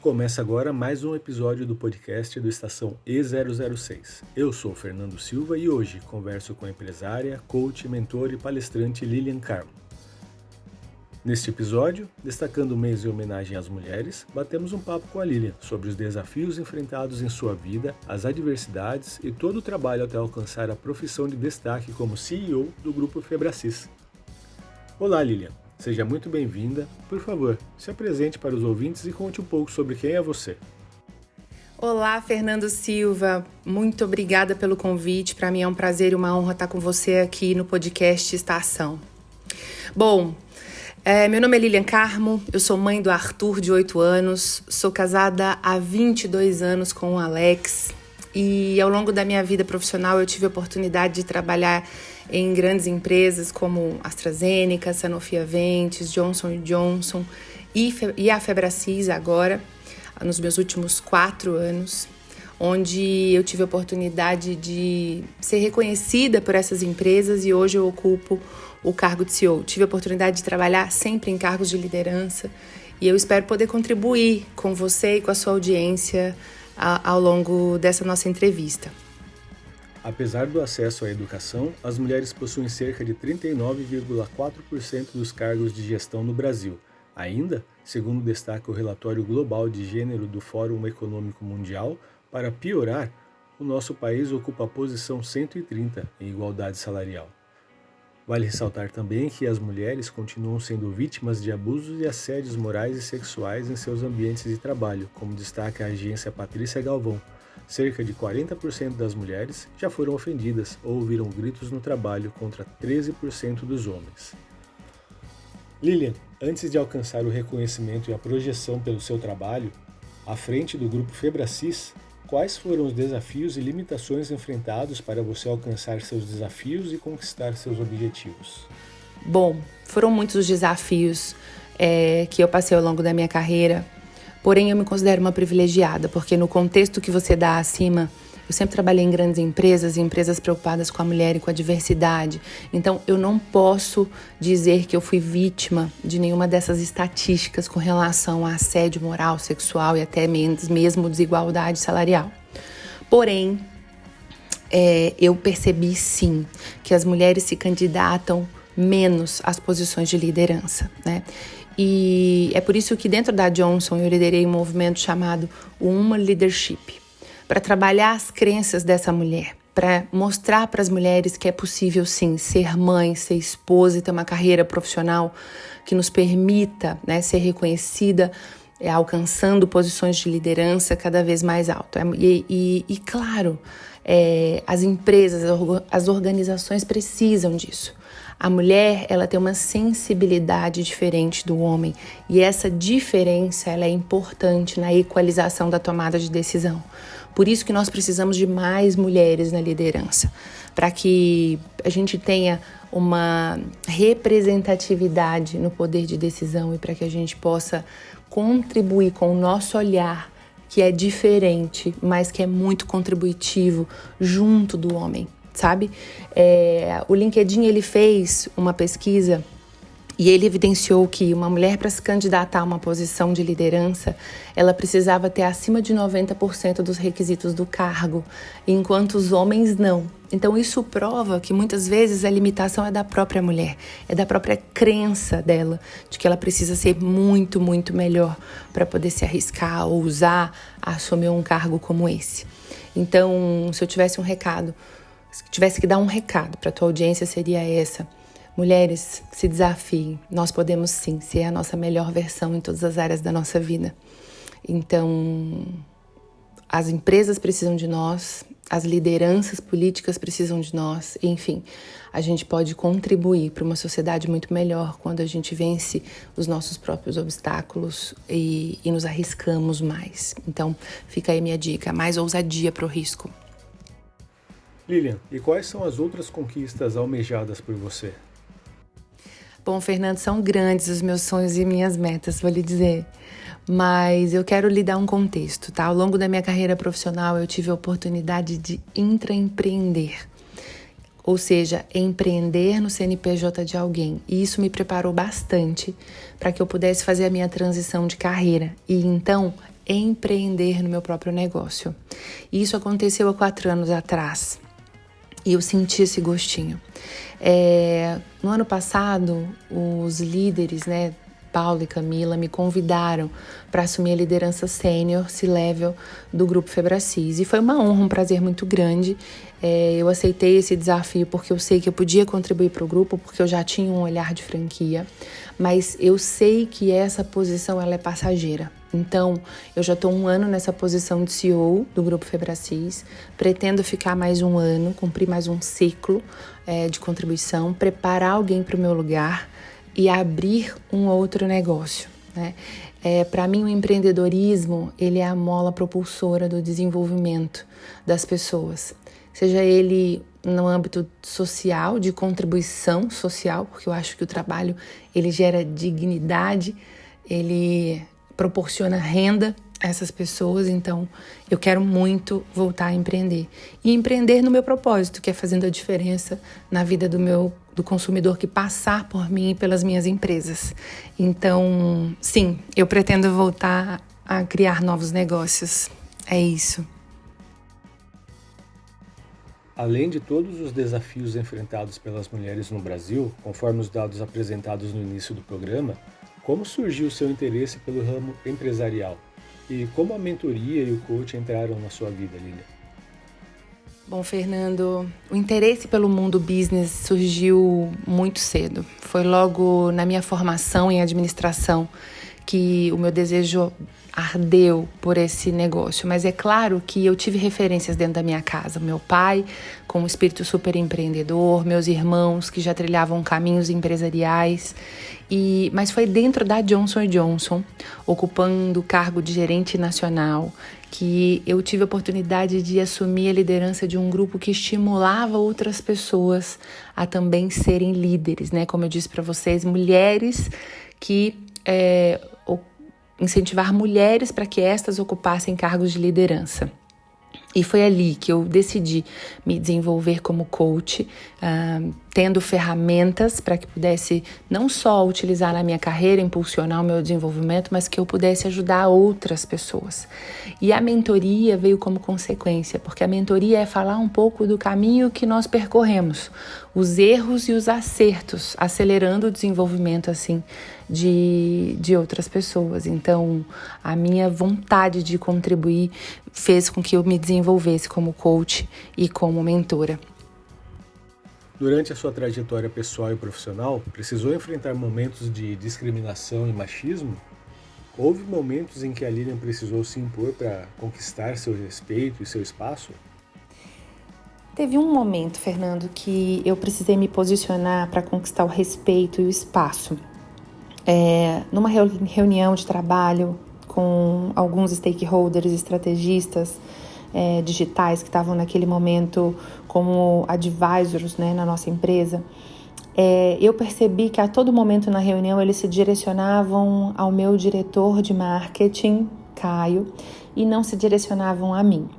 Começa agora mais um episódio do podcast do Estação E006. Eu sou Fernando Silva e hoje converso com a empresária, coach, mentor e palestrante Lilian Carmo. Neste episódio, destacando o mês em homenagem às mulheres, batemos um papo com a Lilian sobre os desafios enfrentados em sua vida, as adversidades e todo o trabalho até alcançar a profissão de destaque como CEO do Grupo Febracis. Olá, Lilian. Seja muito bem-vinda. Por favor, se apresente para os ouvintes e conte um pouco sobre quem é você. Olá, Fernando Silva. Muito obrigada pelo convite. Para mim é um prazer e uma honra estar com você aqui no podcast Estação. Bom, meu nome é Lilian Carmo, eu sou mãe do Arthur, de 8 anos, sou casada há 22 anos com o Alex e ao longo da minha vida profissional eu tive a oportunidade de trabalhar em grandes empresas como AstraZeneca, Sanofi Aventis, Johnson & Johnson e a Febracis agora, nos meus últimos 4 anos, onde eu tive a oportunidade de ser reconhecida por essas empresas e hoje eu ocupo o cargo de CEO. Tive a oportunidade de trabalhar sempre em cargos de liderança e eu espero poder contribuir com você e com a sua audiência ao longo dessa nossa entrevista. Apesar do acesso à educação, as mulheres possuem cerca de 39,4% dos cargos de gestão no Brasil. Ainda, segundo destaca o relatório global de gênero do Fórum Econômico Mundial, para piorar, o nosso país ocupa a posição 130 em igualdade salarial. Vale ressaltar também que as mulheres continuam sendo vítimas de abusos e assédios morais e sexuais em seus ambientes de trabalho, como destaca a agência Patrícia Galvão. Cerca de 40% das mulheres já foram ofendidas ou ouviram gritos no trabalho contra 13% dos homens. Lilian, antes de alcançar o reconhecimento e a projeção pelo seu trabalho, à frente do Grupo Febracis, quais foram os desafios e limitações enfrentados para você alcançar seus desafios e conquistar seus objetivos? Bom, foram muitos os desafios que eu passei ao longo da minha carreira. Porém, eu me considero uma privilegiada, porque no contexto que você dá acima, eu sempre trabalhei em grandes empresas, empresas preocupadas com a mulher e com a diversidade. Então, eu não posso dizer que eu fui vítima de nenhuma dessas estatísticas com relação a assédio moral, sexual e até mesmo desigualdade salarial. Porém, eu percebi sim que as mulheres se candidatam menos às posições de liderança, né? E é por isso que dentro da Johnson eu liderei um movimento chamado Woman Leadership, para trabalhar as crenças dessa mulher, para mostrar para as mulheres que é possível sim ser mãe, ser esposa e ter uma carreira profissional que nos permita, né, ser reconhecida, alcançando posições de liderança cada vez mais altas. E claro, as empresas, as organizações precisam disso. A mulher, ela tem uma sensibilidade diferente do homem e essa diferença ela é importante na equalização da tomada de decisão. Por isso que nós precisamos de mais mulheres na liderança, para que a gente tenha uma representatividade no poder de decisão e para que a gente possa contribuir com o nosso olhar, que é diferente, mas que é muito contributivo junto do homem. Sabe? O LinkedIn ele fez uma pesquisa e ele evidenciou que uma mulher, para se candidatar a uma posição de liderança, ela precisava ter acima de 90% dos requisitos do cargo, enquanto os homens não. Então isso prova que muitas vezes a limitação é da própria mulher, é da própria crença dela, de que ela precisa ser muito, muito melhor para poder se arriscar, ousar assumir um cargo como esse. Então, se eu tivesse que dar um recado para a tua audiência, seria essa. Mulheres, se desafiem. Nós podemos sim ser a nossa melhor versão em todas as áreas da nossa vida. Então, as empresas precisam de nós, as lideranças políticas precisam de nós. Enfim, a gente pode contribuir para uma sociedade muito melhor quando a gente vence os nossos próprios obstáculos e nos arriscamos mais. Então, fica aí minha dica, mais ousadia para o risco. Lilian, e quais são as outras conquistas almejadas por você? Bom, Fernando, são grandes os meus sonhos e minhas metas, vou lhe dizer. Mas eu quero lhe dar um contexto, tá? Ao longo da minha carreira profissional, eu tive a oportunidade de intraempreender. Ou seja, empreender no CNPJ de alguém. E isso me preparou bastante para que eu pudesse fazer a minha transição de carreira. E então, empreender no meu próprio negócio. E isso aconteceu há 4 anos atrás. E eu senti esse gostinho. No ano passado, os líderes, né, Paulo e Camila, me convidaram para assumir a liderança sênior, C-Level, do Grupo Febracis. E foi uma honra, um prazer muito grande. Eu aceitei esse desafio porque eu sei que eu podia contribuir para o grupo, porque eu já tinha um olhar de franquia. Mas eu sei que essa posição ela é passageira. Então, eu já estou 1 ano nessa posição de CEO do Grupo Febracis. Pretendo ficar mais 1 ano, cumprir mais um ciclo de contribuição, preparar alguém para o meu lugar e abrir um outro negócio, né? Para mim, o empreendedorismo ele é a mola propulsora do desenvolvimento das pessoas. Seja ele no âmbito social, de contribuição social, porque eu acho que o trabalho ele gera dignidade, ele proporciona renda a essas pessoas, então eu quero muito voltar a empreender. E empreender no meu propósito, que é fazendo a diferença na vida do consumidor que passar por mim e pelas minhas empresas. Então, sim, eu pretendo voltar a criar novos negócios. É isso. Além de todos os desafios enfrentados pelas mulheres no Brasil, conforme os dados apresentados no início do programa, como surgiu o seu interesse pelo ramo empresarial? E como a mentoria e o coach entraram na sua vida, Lília? Bom, Fernando, o interesse pelo mundo business surgiu muito cedo. Foi logo na minha formação em administração que o meu desejo ardeu por esse negócio. Mas é claro que eu tive referências dentro da minha casa. Meu pai, com um espírito super empreendedor, meus irmãos que já trilhavam caminhos empresariais. Mas foi dentro da Johnson & Johnson, ocupando o cargo de gerente nacional, que eu tive a oportunidade de assumir a liderança de um grupo que estimulava outras pessoas a também serem líderes, né? Como eu disse para vocês, mulheres que incentivar mulheres para que estas ocupassem cargos de liderança. E foi ali que eu decidi me desenvolver como coach, tendo ferramentas para que pudesse não só utilizar na minha carreira, impulsionar o meu desenvolvimento, mas que eu pudesse ajudar outras pessoas. E a mentoria veio como consequência, porque a mentoria é falar um pouco do caminho que nós percorremos, os erros e os acertos, acelerando o desenvolvimento assim de outras pessoas. Então, a minha vontade de contribuir fez com que eu me desenvolvesse como coach e como mentora. Durante a sua trajetória pessoal e profissional, precisou enfrentar momentos de discriminação e machismo? Houve momentos em que a Lilian precisou se impor para conquistar seu respeito e seu espaço? Teve um momento, Fernando, que eu precisei me posicionar para conquistar o respeito e o espaço. Numa reunião de trabalho com alguns stakeholders, estrategistas digitais que estavam naquele momento como advisors, né, na nossa empresa, eu percebi que a todo momento na reunião eles se direcionavam ao meu diretor de marketing, Caio, e não se direcionavam a mim.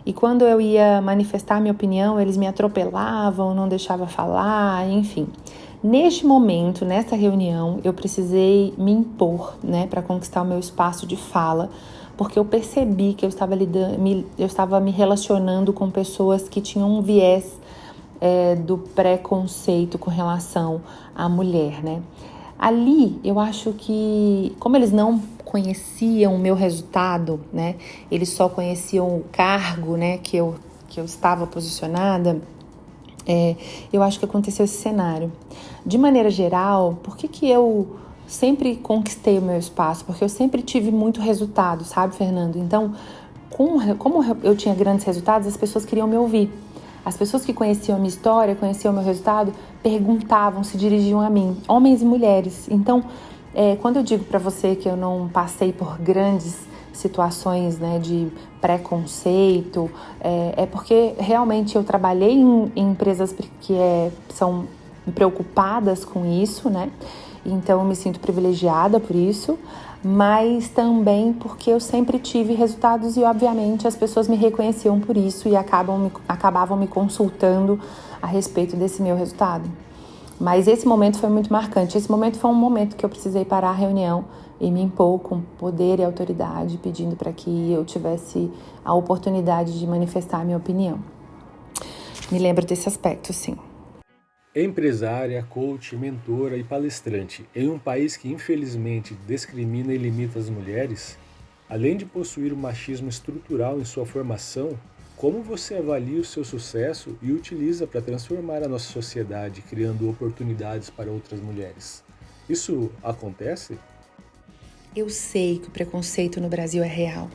E quando eu ia manifestar minha opinião, eles me atropelavam, não deixavam falar, enfim. Neste momento, nessa reunião, eu precisei me impor, né, para conquistar o meu espaço de fala, porque eu percebi que eu estava me relacionando com pessoas que tinham um viés do preconceito com relação à mulher, né? Ali, eu acho que, como eles não conheciam o meu resultado, né, eles só conheciam o cargo, né, que eu estava posicionada, eu acho que aconteceu esse cenário. De maneira geral, por que eu sempre conquistei o meu espaço? Porque eu sempre tive muito resultado, sabe, Fernando? Então, como eu tinha grandes resultados, as pessoas queriam me ouvir. As pessoas que conheciam a minha história, conheciam o meu resultado, perguntavam, se dirigiam a mim, homens e mulheres. Então, quando eu digo para você que eu não passei por grandes situações, né, de preconceito, é porque realmente eu trabalhei em empresas que são preocupadas com isso, né? Então eu me sinto privilegiada por isso, mas também porque eu sempre tive resultados e obviamente as pessoas me reconheciam por isso e acabavam me consultando a respeito desse meu resultado. Mas esse momento foi muito marcante. Esse momento foi um momento que eu precisei parar a reunião e me impor com poder e autoridade, pedindo para que eu tivesse a oportunidade de manifestar a minha opinião. Me lembro desse aspecto, sim. Empresária, coach, mentora e palestrante em um país que infelizmente discrimina e limita as mulheres, além de possuir o machismo estrutural em sua formação, como você avalia o seu sucesso e utiliza para transformar a nossa sociedade, criando oportunidades para outras mulheres? Isso acontece? Eu sei que o preconceito no Brasil é real,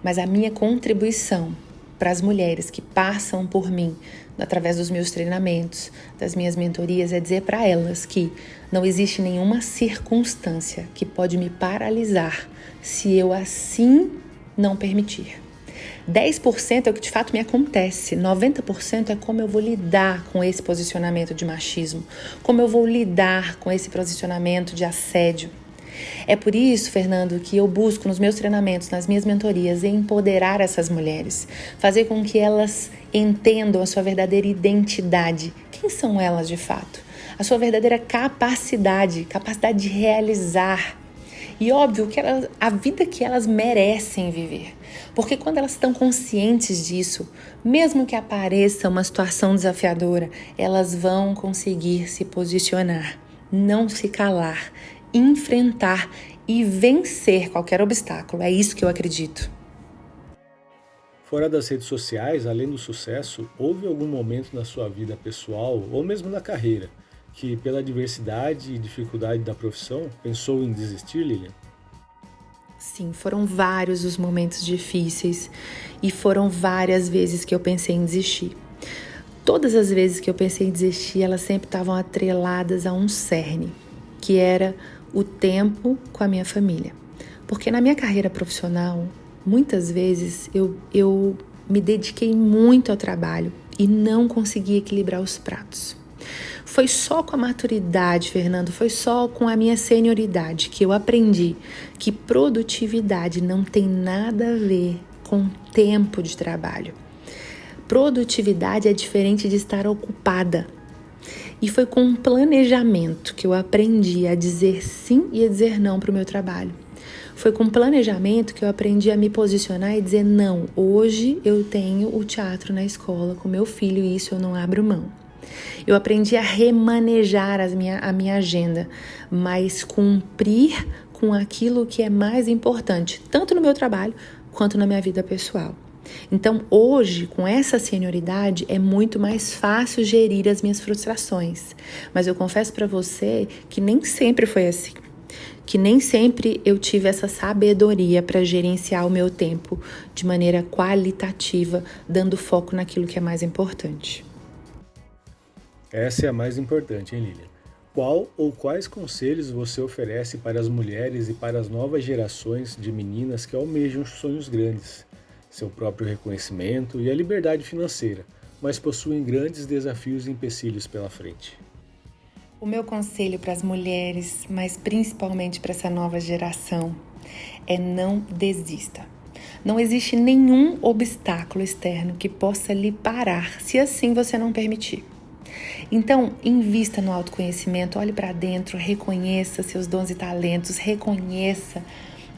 mas a minha contribuição para as mulheres que passam por mim, através dos meus treinamentos, das minhas mentorias, é dizer para elas que não existe nenhuma circunstância que pode me paralisar se eu assim não permitir. 10% é o que de fato me acontece, 90% é como eu vou lidar com esse posicionamento de machismo, como eu vou lidar com esse posicionamento de assédio. É por isso, Fernando, que eu busco nos meus treinamentos, nas minhas mentorias, empoderar essas mulheres, fazer com que elas entendam a sua verdadeira identidade. Quem são elas de fato? A sua verdadeira capacidade de realizar. E óbvio que a vida que elas merecem viver. Porque quando elas estão conscientes disso, mesmo que apareça uma situação desafiadora, elas vão conseguir se posicionar, não se calar, enfrentar e vencer qualquer obstáculo. É isso que eu acredito. Fora das redes sociais, além do sucesso, houve algum momento na sua vida pessoal ou mesmo na carreira que, pela diversidade e dificuldade da profissão, pensou em desistir, Lilian? Sim, foram vários os momentos difíceis e foram várias vezes que eu pensei em desistir. Todas as vezes que eu pensei em desistir, elas sempre estavam atreladas a um cerne, que era o tempo com a minha família. Porque na minha carreira profissional, muitas vezes eu me dediquei muito ao trabalho e não consegui equilibrar os pratos. Foi só com a maturidade, Fernando, foi só com a minha senioridade que eu aprendi que produtividade não tem nada a ver com tempo de trabalho. Produtividade é diferente de estar ocupada. E foi com um planejamento que eu aprendi a dizer sim e a dizer não para o meu trabalho. Foi com planejamento que eu aprendi a me posicionar e dizer não, hoje eu tenho o teatro na escola com meu filho e isso eu não abro mão. Eu aprendi a remanejar a minha agenda, mas cumprir com aquilo que é mais importante, tanto no meu trabalho quanto na minha vida pessoal. Então, hoje, com essa senioridade, é muito mais fácil gerir as minhas frustrações. Mas eu confesso para você que nem sempre foi assim. Que nem sempre eu tive essa sabedoria para gerenciar o meu tempo de maneira qualitativa, dando foco naquilo que é mais importante. Essa é a mais importante, hein, Lilian? Qual ou quais conselhos você oferece para as mulheres e para as novas gerações de meninas que almejam sonhos grandes, seu próprio reconhecimento e a liberdade financeira, mas possuem grandes desafios e empecilhos pela frente? O meu conselho para as mulheres, mas principalmente para essa nova geração, é não desista. Não existe nenhum obstáculo externo que possa lhe parar, se assim você não permitir. Então, invista no autoconhecimento, olhe para dentro, reconheça seus dons e talentos, reconheça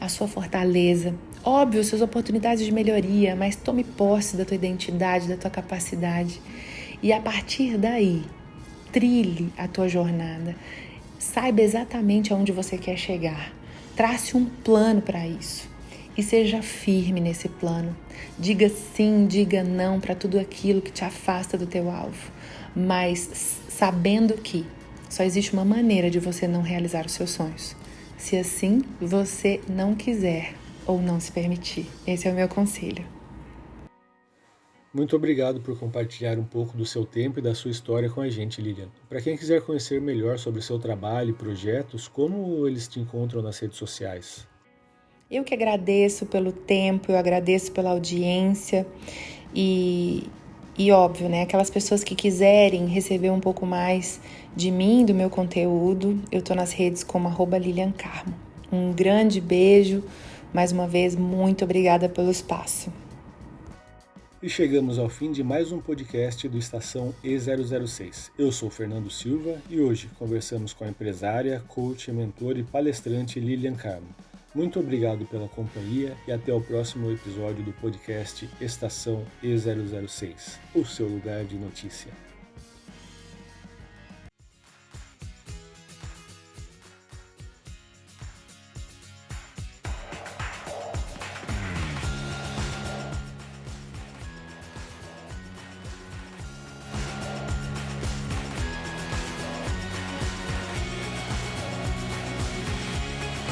a sua fortaleza. Óbvio, suas oportunidades de melhoria, mas tome posse da tua identidade, da tua capacidade. E a partir daí, trilhe a tua jornada. Saiba exatamente aonde você quer chegar. Trace um plano para isso. E seja firme nesse plano. Diga sim, diga não para tudo aquilo que te afasta do teu alvo. Mas sabendo que só existe uma maneira de você não realizar os seus sonhos. Se assim você não quiser ou não se permitir. Esse é o meu conselho. Muito obrigado por compartilhar um pouco do seu tempo e da sua história com a gente, Lilian. Para quem quiser conhecer melhor sobre o seu trabalho e projetos, como eles te encontram nas redes sociais? Eu que agradeço pelo tempo, eu agradeço pela audiência e óbvio, né? Aquelas pessoas que quiserem receber um pouco mais de mim, do meu conteúdo, eu tô nas redes como @LilianCarmo. Um grande beijo, mais uma vez, muito obrigada pelo espaço. E chegamos ao fim de mais um podcast do Estação E006. Eu sou Fernando Silva e hoje conversamos com a empresária, coach, mentor e palestrante Lilian Carmo. Muito obrigado pela companhia e até o próximo episódio do podcast Estação E006, o seu lugar de notícia.